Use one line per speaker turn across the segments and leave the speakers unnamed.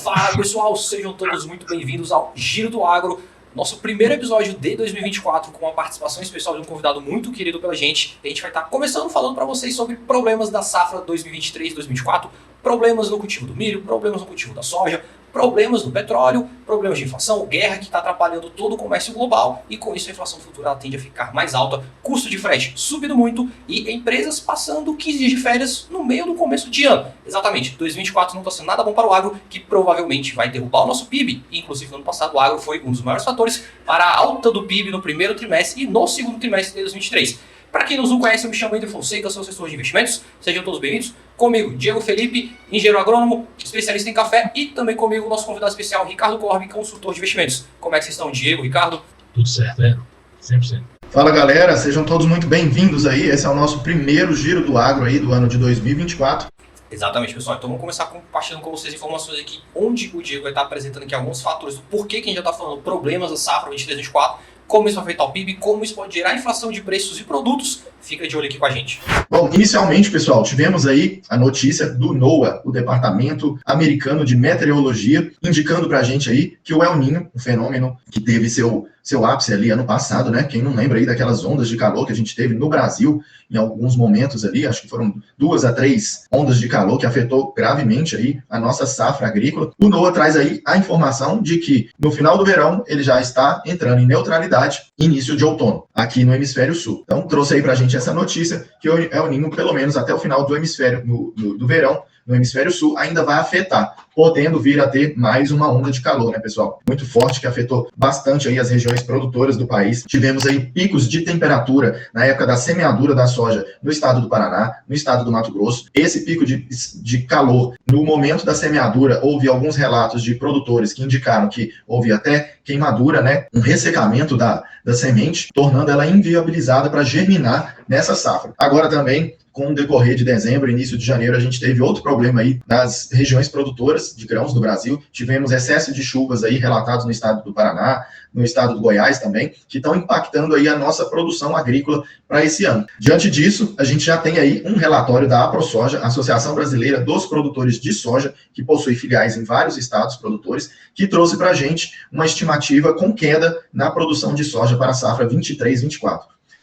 Fala pessoal, sejam todos muito bem-vindos ao Giro do Agro, nosso primeiro episódio de 2024 com uma participação especial de um convidado muito querido pela gente. A gente vai estar começando falando para vocês sobre problemas da safra 2023-2024, problemas no cultivo do milho, problemas no cultivo da soja, problemas do petróleo, problemas de inflação, guerra que está atrapalhando todo o comércio global e com isso a inflação futura ela tende a ficar mais alta, custo de frete subindo muito e empresas passando 15 dias de férias no meio do começo de ano. Exatamente, 2024 não está sendo nada bom para o agro, que provavelmente vai derrubar o nosso PIB. Inclusive no ano passado o agro foi um dos maiores fatores para a alta do PIB no primeiro trimestre e no segundo trimestre de 2023. Para quem não conhece, eu me chamo Ender Fonseca, sou assessor de investimentos. Sejam todos bem-vindos. Comigo, Diego Felipe, engenheiro agrônomo, especialista em café, e também comigo, nosso convidado especial, Ricardo Corbi, consultor de investimentos. Como é que vocês estão, Diego, Ricardo?
Tudo certo, né? 100%.
Fala, galera, sejam todos muito bem-vindos aí. Esse é o nosso primeiro Giro do Agro aí do ano de 2024.
Exatamente, pessoal. Então vamos começar compartilhando com vocês informações aqui, onde o Diego vai estar apresentando aqui alguns fatores do porquê que a gente já está falando problemas da safra 23-24, como isso vai afetar o PIB, como isso pode gerar inflação de preços e produtos. Fica de olho aqui com a gente.
Bom, inicialmente, pessoal, tivemos aí a notícia do NOAA, o Departamento Americano de Meteorologia, indicando pra gente aí que o El Niño, um fenômeno que teve seu ápice ali ano passado, né? Quem não lembra aí daquelas ondas de calor que a gente teve no Brasil em alguns momentos ali, acho que foram 2 a 3 ondas de calor que afetou gravemente aí a nossa safra agrícola. O NOAA traz aí a informação de que no final do verão ele já está entrando em neutralidade, início de outono, aqui no hemisfério sul. Então trouxe aí pra gente essa notícia que o El Niño, pelo menos até o final do hemisfério do verão, no hemisfério sul, ainda vai afetar, podendo vir a ter mais uma onda de calor, né, pessoal? Muito forte, que afetou bastante aí as regiões produtoras do país. Tivemos aí picos de temperatura na época da semeadura da soja no estado do Paraná, no estado do Mato Grosso. Esse pico de calor, no momento da semeadura, houve alguns relatos de produtores que indicaram que houve até queimadura, né, um ressecamento da semente, tornando ela inviabilizada para germinar nessa safra. Agora também, com o decorrer de dezembro, início de janeiro, a gente teve outro problema aí nas regiões produtoras de grãos do Brasil. Tivemos excesso de chuvas aí relatados no estado do Paraná, no estado do Goiás também, que estão impactando aí a nossa produção agrícola para esse ano. Diante disso, a gente já tem aí um relatório da AproSoja, Associação Brasileira dos Produtores de Soja, que possui filiais em vários estados produtores, que trouxe para a gente uma estimativa com queda na produção de soja para a safra 23-24.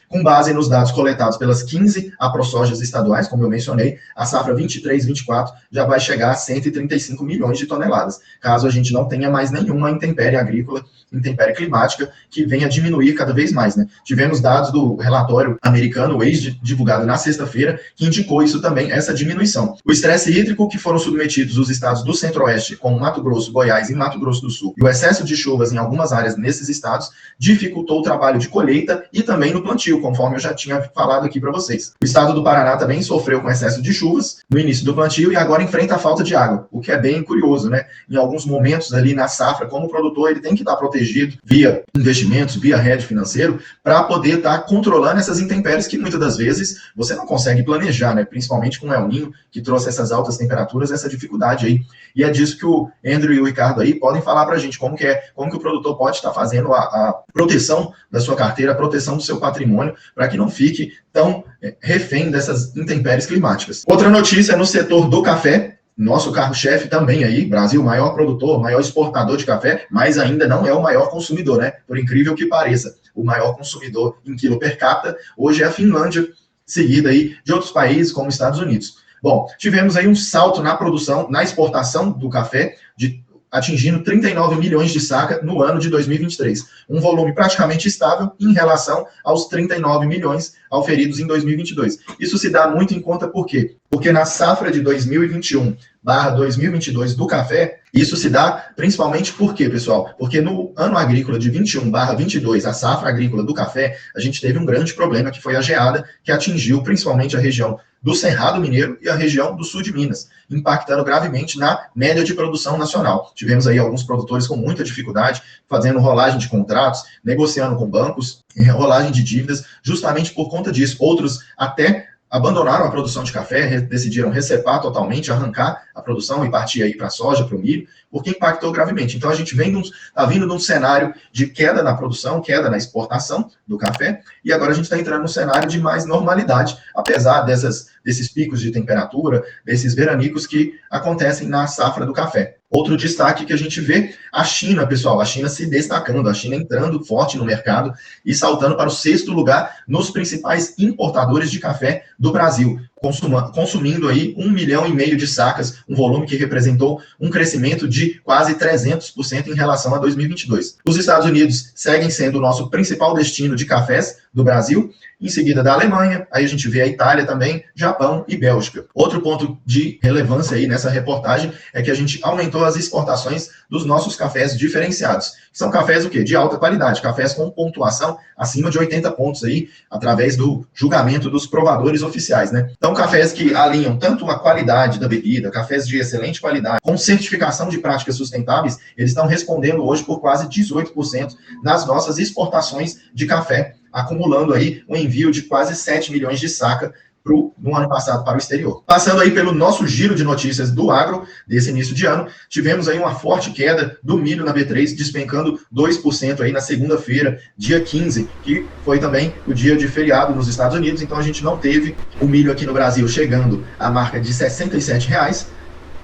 Com base nos dados coletados pelas 15 AproSojas estaduais, como eu mencionei, a safra 23-24 já vai chegar a 135 milhões de toneladas, caso a gente não tenha mais nenhuma intempérie agrícola, intempérie climática, que venha diminuir cada vez mais, né? Tivemos dados do relatório americano, o WASDE, divulgado na sexta-feira, que indicou isso também, essa diminuição. O estresse hídrico que foram submetidos os estados do Centro-Oeste, como Mato Grosso, Goiás e Mato Grosso do Sul, e o excesso de chuvas em algumas áreas nesses estados, dificultou o trabalho de colheita e também no plantio, conforme eu já tinha falado aqui para vocês. O estado do Paraná também sofreu com excesso de chuvas no início do plantio e agora enfrenta a falta de água, o que é bem curioso, né? Em alguns momentos ali na safra, como produtor, ele tem que estar protegido via investimentos, via hedge financeiro, para poder estar controlando essas intempéries que muitas das vezes você não consegue planejar, né? Principalmente com o El Niño, que trouxe essas altas temperaturas, essa dificuldade aí. E é disso que o Andrew e o Ricardo aí podem falar para a gente, como que o produtor pode estar fazendo a proteção da sua carteira, a proteção do seu patrimônio, para que não fique tão refém dessas intempéries climáticas. Outra notícia no setor do café, nosso carro-chefe também aí, Brasil, maior produtor, maior exportador de café, mas ainda não é o maior consumidor, né? Por incrível que pareça, o maior consumidor em quilo per capita hoje é a Finlândia, seguida aí de outros países como Estados Unidos. Bom, tivemos aí um salto na produção, na exportação do café, atingindo 39 milhões de saca no ano de 2023. Um volume praticamente estável em relação aos 39 milhões auferidos em 2022. Isso se dá muito em conta por quê? Porque na safra de 2021/2022 do café, isso se dá principalmente por quê, pessoal? Porque no ano agrícola de 21/22, a safra agrícola do café, a gente teve um grande problema, que foi a geada, que atingiu principalmente a região do Cerrado Mineiro e a região do sul de Minas, impactando gravemente na média de produção nacional. Tivemos aí alguns produtores com muita dificuldade, fazendo rolagem de contratos, negociando com bancos, rolagem de dívidas, justamente por conta disso. Outros até abandonaram a produção de café, decidiram recepar totalmente, arrancar a produção e partir aí para a soja, para o milho, porque impactou gravemente. Então a gente está vindo de um cenário de queda na produção, queda na exportação do café, e agora a gente está entrando num cenário de mais normalidade, apesar desses picos de temperatura, desses veranicos que acontecem na safra do café. Outro destaque que a gente vê, a China, pessoal, a China se destacando, a China entrando forte no mercado e saltando para o 6º lugar nos principais importadores de café do Brasil, consumindo aí 1,5 milhão de sacas, um volume que representou um crescimento de quase 300% em relação a 2022. Os Estados Unidos seguem sendo o nosso principal destino de cafés do Brasil, em seguida da Alemanha, aí a gente vê a Itália também, Japão e Bélgica. Outro ponto de relevância aí nessa reportagem é que a gente aumentou as exportações dos nossos cafés diferenciados. São cafés o quê? De alta qualidade, cafés com pontuação acima de 80 pontos aí, através do julgamento dos provadores oficiais, né? Então, cafés que alinham tanto a qualidade da bebida, cafés de excelente qualidade, com certificação de práticas sustentáveis, eles estão respondendo hoje por quase 18% nas nossas exportações de café, acumulando aí um envio de quase 7 milhões de saca no ano passado para o exterior. Passando aí pelo nosso giro de notícias do agro, desse início de ano, tivemos aí uma forte queda do milho na B3, despencando 2% aí na segunda-feira, dia 15, que foi também o dia de feriado nos Estados Unidos, então a gente não teve o milho aqui no Brasil chegando à marca de R$ 67,00,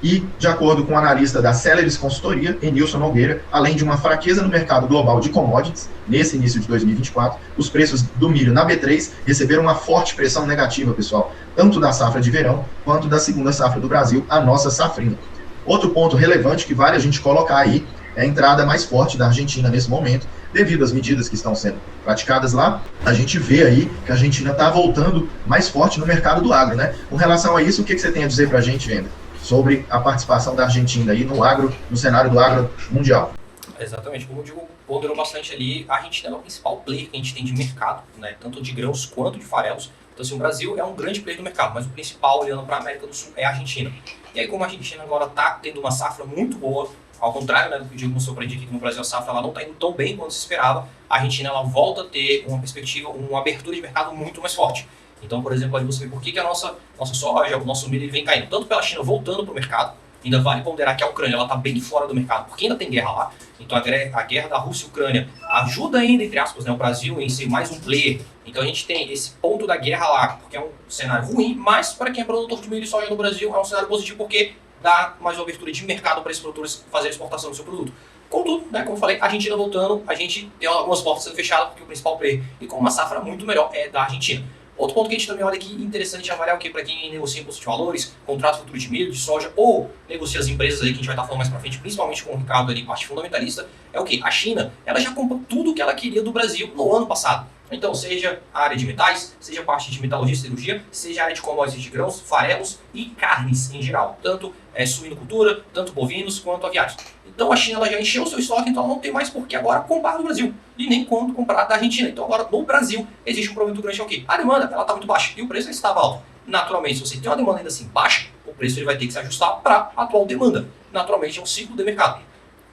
e, de acordo com o analista da Celeris Consultoria, Enilson Nogueira, além de uma fraqueza no mercado global de commodities, nesse início de 2024, os preços do milho na B3 receberam uma forte pressão negativa, pessoal, tanto da safra de verão, quanto da segunda safra do Brasil, a nossa safrinha. Outro ponto relevante que vale a gente colocar aí é a entrada mais forte da Argentina nesse momento, devido às medidas que estão sendo praticadas lá. A gente vê aí que a Argentina está voltando mais forte no mercado do agro, né? Com relação a isso, o que você tem a dizer para a gente, Venda, sobre a participação da Argentina aí no agro, no cenário do agro mundial?
Exatamente, como o Diego ponderou bastante ali, a Argentina é o principal player que a gente tem de mercado, né, tanto de grãos quanto de farelos. Então, assim, o Brasil é um grande player do mercado, mas o principal, olhando para a América do Sul, é a Argentina. E aí, como a Argentina agora está tendo uma safra muito boa, ao contrário, né, do que o Diego mostrou para a gente aqui no Brasil, a safra ela não está indo tão bem quanto se esperava, a Argentina ela volta a ter uma perspectiva, uma abertura de mercado muito mais forte. Então, por exemplo, aí você vê por que a nossa soja, o nosso milho ele vem caindo, tanto pela China voltando para o mercado. Ainda vale ponderar que a Ucrânia está bem fora do mercado, porque ainda tem guerra lá. Então a guerra da Rússia e Ucrânia ajuda ainda, entre aspas, né, o Brasil em ser mais um player. Então a gente tem esse ponto da guerra lá, porque é um cenário ruim, mas para quem é produtor de milho e soja no Brasil é um cenário positivo, porque dá mais uma abertura de mercado para esses produtores fazerem exportação do seu produto. Contudo, né, como eu falei, a Argentina voltando, a gente tem algumas portas sendo fechadas, porque o principal player, e com uma safra muito melhor, é da Argentina. Outro ponto que a gente também olha aqui, interessante avaliar o que para quem negocia imposto de valores, contrato futuro de milho, de soja, ou negocia as empresas aí que a gente vai estar falando mais para frente, principalmente com o Ricardo ali, parte fundamentalista, é o que? A China, ela já comprou tudo o que ela queria do Brasil no ano passado. Então, seja a área de metais, seja a parte de metalurgia e siderurgia, seja a área de commodities de grãos, farelos e carnes em geral, tanto suinocultura, tanto bovinos quanto aviários. Então a China ela já encheu o seu estoque, então ela não tem mais por que agora comprar do Brasil e nem quando comprar da Argentina. Então agora no Brasil existe um problema muito grande, é o quê? A demanda ela está muito baixa e o preço estava alto. Naturalmente, se você tem uma demanda ainda assim baixa, o preço ele vai ter que se ajustar para a atual demanda. Naturalmente é um ciclo de mercado.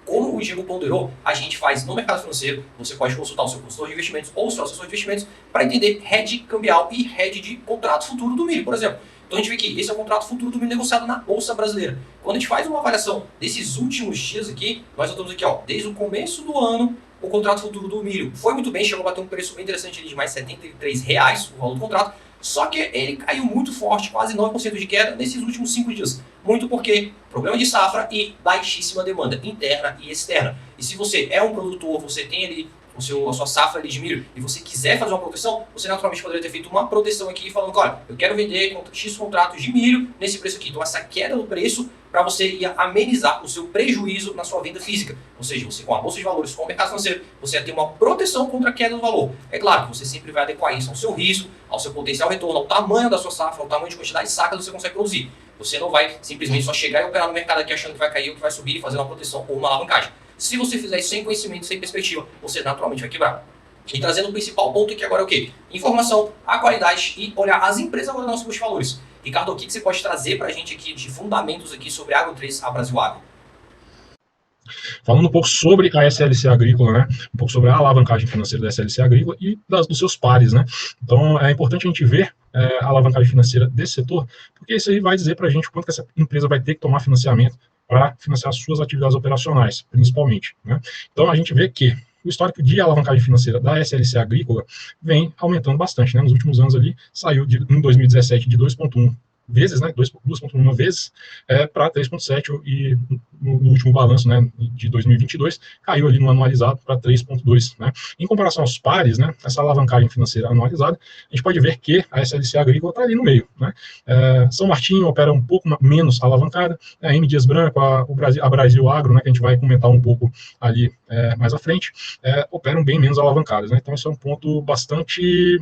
Como o Diego ponderou, a gente faz no mercado financeiro, você pode consultar o seu consultor de investimentos ou o seu assessor de investimentos para entender hedge cambial e hedge de contrato futuro do milho, por exemplo. Então a gente vê que esse é o contrato futuro do milho negociado na Bolsa Brasileira. Quando a gente faz uma avaliação desses últimos dias aqui, nós estamos aqui, ó, desde o começo do ano, o contrato futuro do milho foi muito bem, chegou a bater um preço bem interessante ali de mais R$ 73 o valor do contrato, só que ele caiu muito forte, quase 9% de queda nesses últimos 5 dias. Muito porque problema de safra e baixíssima demanda interna e externa. E se você é um produtor, você tem ali a sua safra ali de milho e você quiser fazer uma proteção, você naturalmente poderia ter feito uma proteção aqui falando que, olha, eu quero vender X contratos de milho nesse preço aqui. Então essa queda do preço para você ia amenizar o seu prejuízo na sua venda física. Ou seja, você com a bolsa de valores, com o mercado financeiro, você ia ter uma proteção contra a queda do valor. É claro que você sempre vai adequar isso ao seu risco, ao seu potencial retorno, ao tamanho da sua safra, ao tamanho de quantidade de sacas que você consegue produzir. Você não vai simplesmente só chegar e operar no mercado aqui achando que vai cair ou que vai subir e fazer uma proteção ou uma alavancagem. Se você fizer isso sem conhecimento, sem perspectiva, você naturalmente vai quebrar. E trazendo o principal ponto aqui agora é o quê? Informação, a qualidade e olhar as empresas agora no nosso bolsa de valores. Ricardo, o que você pode trazer para a gente aqui de fundamentos aqui sobre a Agro 3, a Brasil Agro?
Falando um pouco sobre a SLC Agrícola, né? Um pouco sobre a alavancagem financeira da SLC Agrícola e dos seus pares, né? Então, é importante a gente ver a alavancagem financeira desse setor, porque isso aí vai dizer para a gente quanto que essa empresa vai ter que tomar financiamento para financiar as suas atividades operacionais, principalmente, né? Então, a gente vê que o histórico de alavancagem financeira da SLC Agrícola vem aumentando bastante, né? Nos últimos anos ali, saiu em 2017 de 2,1 vezes, né, 2,1 vezes, para 3,7 e no último balanço, né, de 2022, caiu ali no anualizado para 3,2, né. Em comparação aos pares, né, essa alavancagem financeira anualizada, a gente pode ver que a SLC Agrícola está ali no meio, né. São Martinho opera um pouco menos alavancada, a M. Dias Branco, a Brasil Agro, né, que a gente vai comentar um pouco ali mais à frente, operam bem menos alavancadas, né. Então esse é um ponto bastante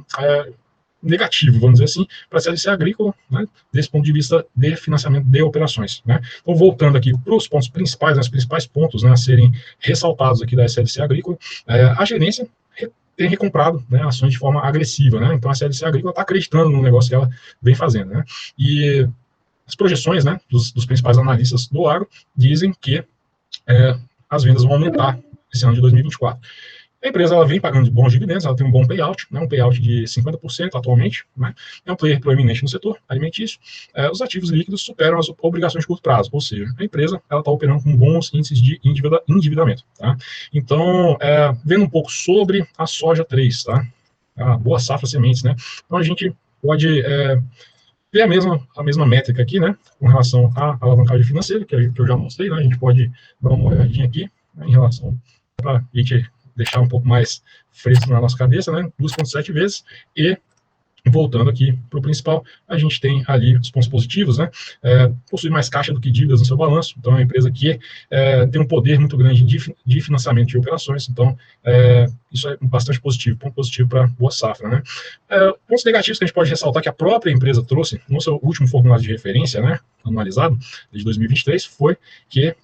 negativo, vamos dizer assim, para a SLC Agrícola, né, desse ponto de vista de financiamento de operações, né. Então, voltando aqui para os pontos principais, né, os principais pontos, né, a serem ressaltados aqui da SLC Agrícola, a gerência tem recomprado, né, ações de forma agressiva, né, então a SLC Agrícola está acreditando no negócio que ela vem fazendo, né, e as projeções, né, dos principais analistas do agro dizem que as vendas vão aumentar esse ano de 2024. A empresa ela vem pagando bons dividendos, ela tem um bom payout, né, um payout de 50% atualmente, né, é um player proeminente no setor alimentício. Os ativos líquidos superam as obrigações de curto prazo, ou seja, a empresa está operando com bons índices de endividamento. Tá? Então, vendo um pouco sobre a soja 3, tá? A Boa Safra Sementes, né? Então a gente pode ver a mesma métrica aqui, né, com relação à alavancagem financeira, que eu já mostrei, né, a gente pode dar uma olhadinha aqui, né, em relação para a gente deixar um pouco mais fresco na nossa cabeça, né, 2,7 vezes, e voltando aqui para o principal, a gente tem ali os pontos positivos, né, possui mais caixa do que dívidas no seu balanço, então é uma empresa que tem um poder muito grande de financiamento de operações, então isso é bastante positivo, ponto positivo para Boa Safra, né. Pontos negativos que a gente pode ressaltar que a própria empresa trouxe no seu último formulário de referência, né, anualizado, de 2023, foi que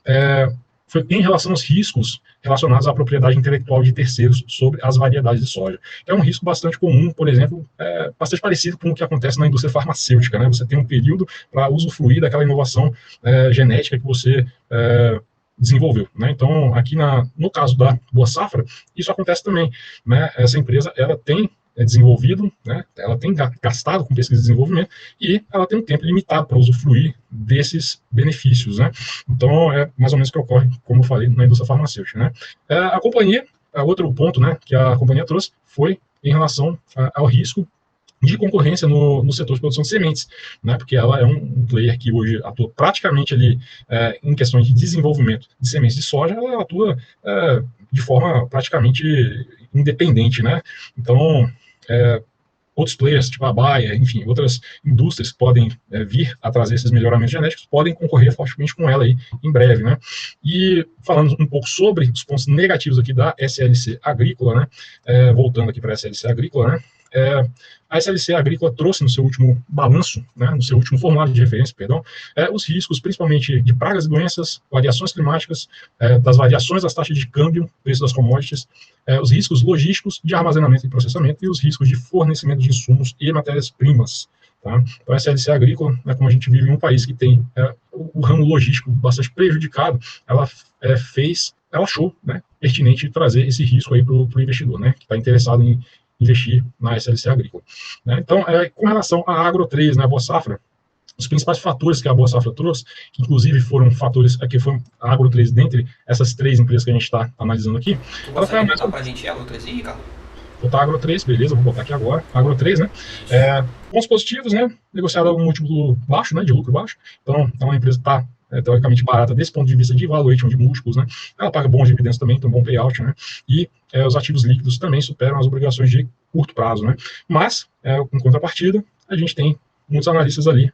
foi em relação aos riscos relacionados à propriedade intelectual de terceiros sobre as variedades de soja. É um risco bastante comum, por exemplo, bastante parecido com o que acontece na indústria farmacêutica, né? Você tem um período para usufruir daquela inovação genética que você desenvolveu, né? Então, aqui no caso da Boa Safra, isso acontece também, né? Essa empresa, ela tem desenvolvido, né? Ela tem gastado com pesquisa e desenvolvimento e ela tem um tempo limitado para usufruir desses benefícios, né? Então, é mais ou menos o que ocorre, como eu falei, na indústria farmacêutica, né? A companhia, outro ponto, né, que a companhia trouxe foi em relação ao risco de concorrência no setor de produção de sementes, né, porque ela é um player que hoje atua praticamente ali em questões de desenvolvimento de sementes de soja, ela atua de forma praticamente independente, né, então outros players, tipo a Bayer, enfim, outras indústrias que podem vir a trazer esses melhoramentos genéticos, podem concorrer fortemente com ela aí em breve, né. E falando um pouco sobre os pontos negativos aqui da SLC Agrícola, né, voltando aqui para a SLC Agrícola, né, a SLC Agrícola trouxe no seu último balanço, né, no seu último formulário de referência, perdão, os riscos principalmente de pragas e doenças, variações climáticas, das variações das taxas de câmbio, preço das commodities, os riscos logísticos de armazenamento e processamento e os riscos de fornecimento de insumos e matérias-primas. Tá? Então, a SLC Agrícola, né, como a gente vive em um país que tem o ramo logístico bastante prejudicado, ela achou, né, pertinente trazer esse risco aí para o investidor, né, que está interessado em investir na SLC Agrícola. Né? Então, com relação à Agro 3, né, a Boa Safra, os principais fatores que a Boa Safra trouxe, que inclusive foram fatores, que foi a Agro 3 dentre essas três empresas que a gente está analisando aqui.
Tu consegue botar para a gente a Agro 3 aí, Ricardo?
Botar Agro 3, beleza, vou botar aqui agora, Agro 3, né, pontos positivos, né, negociado a um múltiplo baixo, né, de lucro baixo, então é uma empresa que está teoricamente barata desse ponto de vista de valuation de múltiplos, né, ela paga bons dividendos também, tem um bom payout, né, e os ativos líquidos também superam as obrigações de curto prazo, né, mas, em contrapartida, a gente tem muitos analistas ali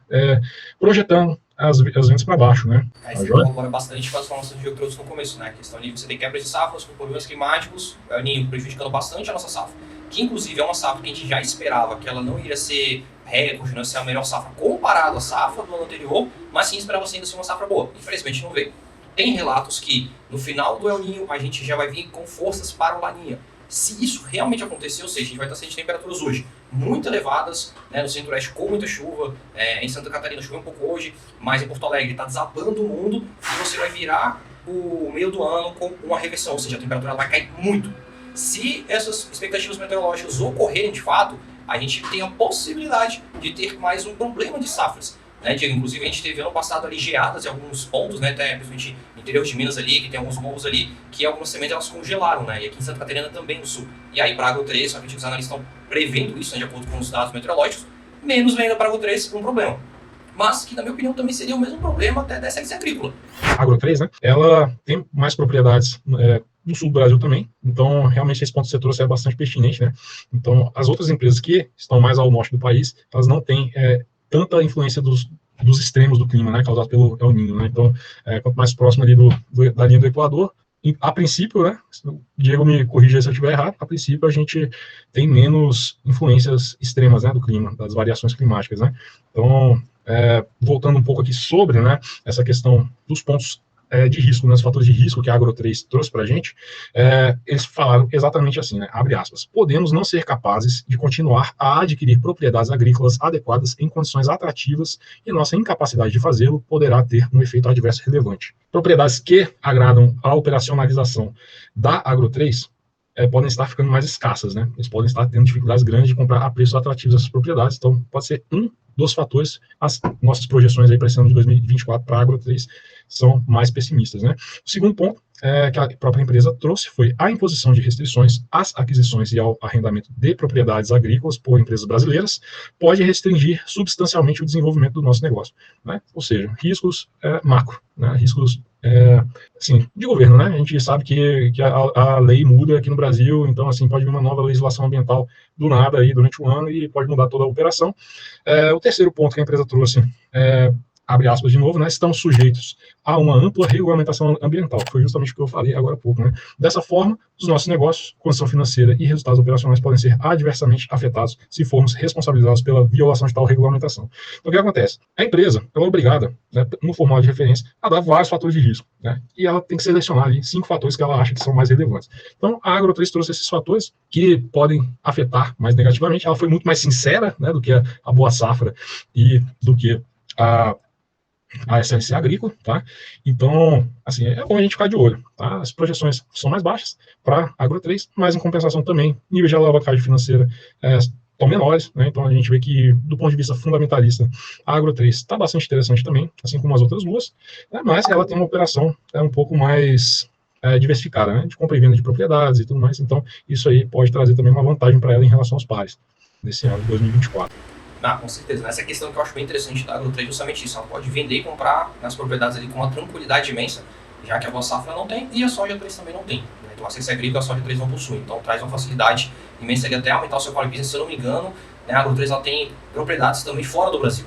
projetando as vendas para baixo, né.
Aí você corrobora bastante com as informações que eu trouxe no começo, né, a questão de você tem quebras de safras com problemas climáticos, o Ninho prejudicando bastante a nossa safra, que inclusive é uma safra que a gente já esperava que ela não iria ser recorde, não ia ser a melhor safra comparado à safra do ano anterior, mas sim esperava ainda ser uma safra boa. Infelizmente não veio. Tem relatos que no final do El Ninho a gente já vai vir com forças para o Laninha. Se isso realmente acontecer, ou seja, a gente vai estar sentindo temperaturas hoje muito elevadas, né, no centro-oeste com muita chuva, em Santa Catarina choveu um pouco hoje, mas em Porto Alegre está desabando o mundo e você vai virar o meio do ano com uma reversão, ou seja, a temperatura vai cair muito. Se essas expectativas meteorológicas ocorrerem de fato, a gente tem a possibilidade de ter mais um problema de safras. Né, Diego? Inclusive a gente teve ano passado ali geadas em alguns pontos, né, até principalmente em interior de Minas ali, que tem alguns morros ali, que algumas sementes elas congelaram, né? E aqui em Santa Catarina também no sul. E aí para Agro 3, só que os analistas estão prevendo isso, né, de acordo com os dados meteorológicos, menos venda para Agro 3 um problema. Mas que, na minha opinião, também seria o mesmo problema até da SLC Agrícola.
A Agro 3, né, ela tem mais propriedades no sul do Brasil também, então realmente esse ponto que você trouxe é bastante pertinente, né? Então as outras empresas que estão mais ao norte do país, elas não têm tanta influência dos extremos do clima, né, causado pelo El Niño, né? Então, quanto mais próximo ali da linha do Equador, a princípio, né, o Diego me corrija se eu estiver errado, a princípio a gente tem menos influências extremas, né, do clima, das variações climáticas, né? Então, voltando um pouco aqui sobre, né, essa questão dos pontos de risco, né, os fatores de risco que a Agro 3 trouxe para a gente, eles falaram exatamente assim, né, abre aspas, podemos não ser capazes de continuar a adquirir propriedades agrícolas adequadas em condições atrativas e nossa incapacidade de fazê-lo poderá ter um efeito adverso relevante. Propriedades que agradam a operacionalização da Agro 3 podem estar ficando mais escassas, né, eles podem estar tendo dificuldades grandes de comprar a preços atrativos essas propriedades, então pode ser um dos fatores. As nossas projeções aí para esse ano de 2024 para a Agro 3 são mais pessimistas, né? O segundo ponto que a própria empresa trouxe foi a imposição de restrições às aquisições e ao arrendamento de propriedades agrícolas por empresas brasileiras pode restringir substancialmente o desenvolvimento do nosso negócio, né? Ou seja, riscos macro, né? Riscos assim, de governo, né? A gente sabe que a lei muda aqui no Brasil, então assim pode vir uma nova legislação ambiental do nada aí durante o ano e pode mudar toda a operação. O terceiro ponto que a empresa trouxe abre aspas de novo, né, estamos sujeitos a uma ampla regulamentação ambiental, que foi justamente o que eu falei agora há pouco, né. Dessa forma, os nossos negócios, condição financeira e resultados operacionais podem ser adversamente afetados se formos responsabilizados pela violação de tal regulamentação. Então, o que acontece? A empresa, ela é obrigada, né, no formulário de referência, a dar vários fatores de risco, né, e ela tem que selecionar ali 5 fatores que ela acha que são mais relevantes. Então, a Agro 3 trouxe esses fatores que podem afetar mais negativamente. Ela foi muito mais sincera, né, do que a Boa Safra e do que a SLC Agrícola, tá? Então, assim, é bom a gente ficar de olho, tá? As projeções são mais baixas para a Agro 3, mas em compensação também, níveis de alavancagem financeira estão menores, né? Então a gente vê que, do ponto de vista fundamentalista, a Agro 3 está bastante interessante também, assim como as outras duas, né? Mas ela tem uma operação um pouco mais diversificada, né? De compra e venda de propriedades e tudo mais, então isso aí pode trazer também uma vantagem para ela em relação aos pares nesse ano de 2024.
Com certeza. Essa questão que eu acho bem interessante da Agro 3 é justamente isso. Ela pode vender e comprar nas propriedades ali com uma tranquilidade imensa, já que a Boa Safra não tem e a Soja 3 também não tem. Então a SLC Agrícola e a Soja 3 não possuem. Então traz uma facilidade imensa ali até aumentar o seu core business, se eu não me engano. Né, a Agro 3 ela tem propriedades também fora do Brasil.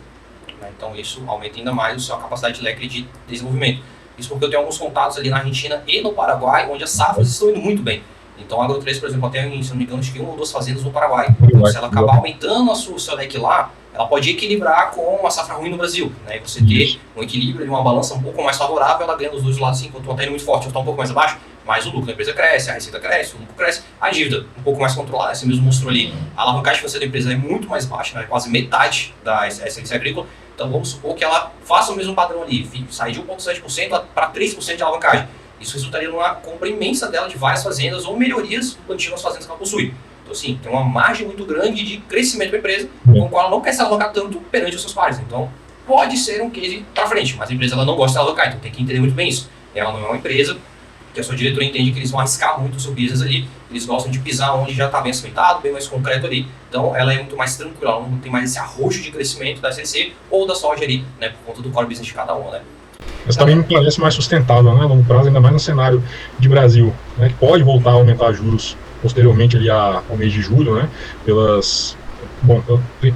Né, então isso aumenta ainda mais a sua capacidade de leque de desenvolvimento. Isso porque eu tenho alguns contatos ali na Argentina e no Paraguai, onde as safras estão indo muito bem. Então a Agro 3, por exemplo, até, se não me engano, acho que 1 ou 2 fazendas no Paraguai. Então, se ela acabar aumentando o seu leque lá, ela pode equilibrar com uma safra ruim no Brasil, né? E você ter um equilíbrio e uma balança um pouco mais favorável, ela ganha dos dois lados, assim, enquanto uma está indo muito forte, ou está um pouco mais abaixo, mas o lucro da empresa cresce, a receita cresce, o lucro cresce, a dívida um pouco mais controlada, você mesmo mostrou ali, a alavancagem financeira da empresa é muito mais baixa, né? Quase metade da SLC Agrícola, então vamos supor que ela faça o mesmo padrão ali, sair de 1,7% para 3% de alavancagem. Isso resultaria numa compra imensa dela de várias fazendas ou melhorias do plantio nas fazendas que ela possui. Então, assim, tem uma margem muito grande de crescimento da empresa, com a qual ela não quer se alavancar tanto perante os seus pares. Então, pode ser um case para frente, mas a empresa ela não gosta de se alavancar, então tem que entender muito bem isso. Ela não é uma empresa que a sua diretora entende que eles vão arriscar muito o seu business ali, eles gostam de pisar onde já está bem cimentado, bem mais concreto ali. Então, ela é muito mais tranquila, ela não tem mais esse arroxo de crescimento da SLC ou da Soja ali, né, por conta do core business de cada uma, né.
Mas também me parece mais sustentável, né, a longo prazo, ainda mais no cenário de Brasil, né, que pode voltar a aumentar juros posteriormente ali ao mês de julho, né,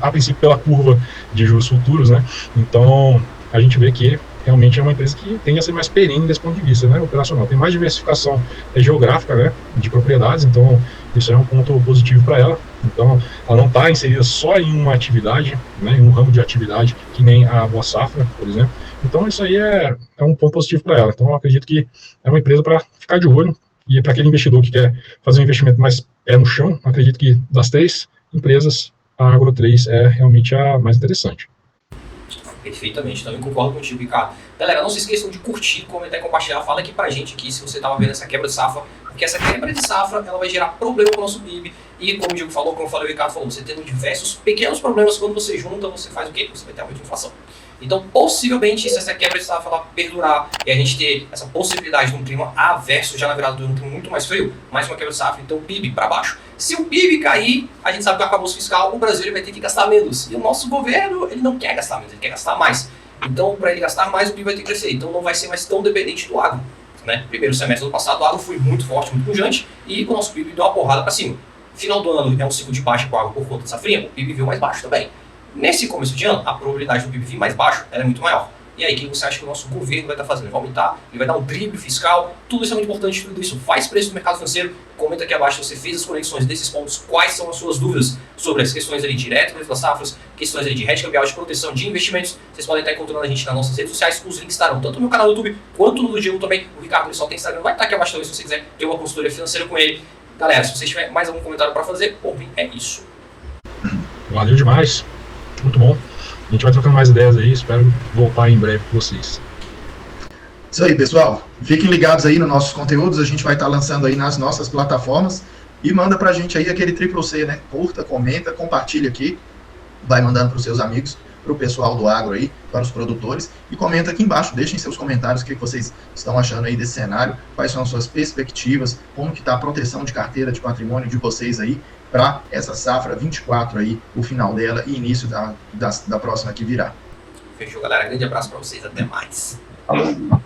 a princípio pela curva de juros futuros, né, então a gente vê que realmente é uma empresa que tende a ser mais perene desse ponto de vista, né, operacional, tem mais diversificação geográfica, né, de propriedades, então isso é um ponto positivo para ela. Então ela não está inserida só em uma atividade, né, em um ramo de atividade, que nem a Boa Safra, por exemplo. Então isso aí é um ponto positivo para ela. Então eu acredito que é uma empresa para ficar de olho, e para aquele investidor que quer fazer um investimento mais pé no chão, acredito que das 3 empresas, a Agro 3 é realmente a mais interessante.
Perfeitamente, também concordo contigo, Ricardo. Galera, não se esqueçam de curtir, comentar e compartilhar. Fala aqui pra gente aqui se você estava vendo essa quebra de safra, porque essa quebra de safra ela vai gerar problema para o nosso PIB. E como o Diego falou, como eu falei, o Ricardo falou, você tendo diversos pequenos problemas, quando você junta, você faz o quê? Você vai ter aumento de inflação. Então, possivelmente, se essa quebra de safra ela perdurar e a gente ter essa possibilidade de um clima adverso já na virada do ano, um clima muito mais frio, mais uma quebra de safra, então o PIB para baixo. Se o PIB cair, a gente sabe que o arcabouço fiscal, o Brasil ele vai ter que gastar menos. E o nosso governo, ele não quer gastar menos, ele quer gastar mais. Então, para ele gastar mais, o PIB vai ter que crescer. Então, não vai ser mais tão dependente do agro. Né? Primeiro semestre do passado, o agro foi muito forte, muito pujante, e o nosso PIB deu uma porrada para cima. Final do ano é um ciclo de baixa com o agro por conta da safrinha, o PIB veio mais baixo também. Nesse começo de ano, a probabilidade do PIB vir mais baixo ela é muito maior. E aí, o que você acha que o nosso governo vai estar fazendo? Ele vai aumentar, ele vai dar um drible fiscal, tudo isso é muito importante, tudo isso faz preço do mercado financeiro. Comenta aqui abaixo se você fez as conexões desses pontos, quais são as suas dúvidas sobre as questões ali direto das safras, questões ali de hedge cambial, de proteção de investimentos. Vocês podem estar encontrando a gente nas nossas redes sociais, os links estarão tanto no meu canal do YouTube quanto no do Diego também. O Ricardo ele só tem Instagram, vai estar aqui abaixo também se você quiser ter uma consultoria financeira com ele. Galera, se vocês tiverem mais algum comentário para fazer, por mim é isso.
Valeu demais, muito bom. A gente vai trocando mais ideias aí, espero voltar em breve com vocês.
Isso aí, pessoal. Fiquem ligados aí nos nossos conteúdos, a gente vai estar lançando aí nas nossas plataformas e manda pra gente aí aquele triplo C, né? Curta, comenta, compartilha aqui, vai mandando pros seus amigos, pro pessoal do agro aí, para os produtores, e comenta aqui embaixo, deixem seus comentários o que vocês estão achando aí desse cenário, quais são as suas perspectivas, como que tá a proteção de carteira de patrimônio de vocês aí, para essa safra 24 aí, o final dela e início da próxima que virá.
Fechou, galera. Grande abraço para vocês. Até mais.
Falou.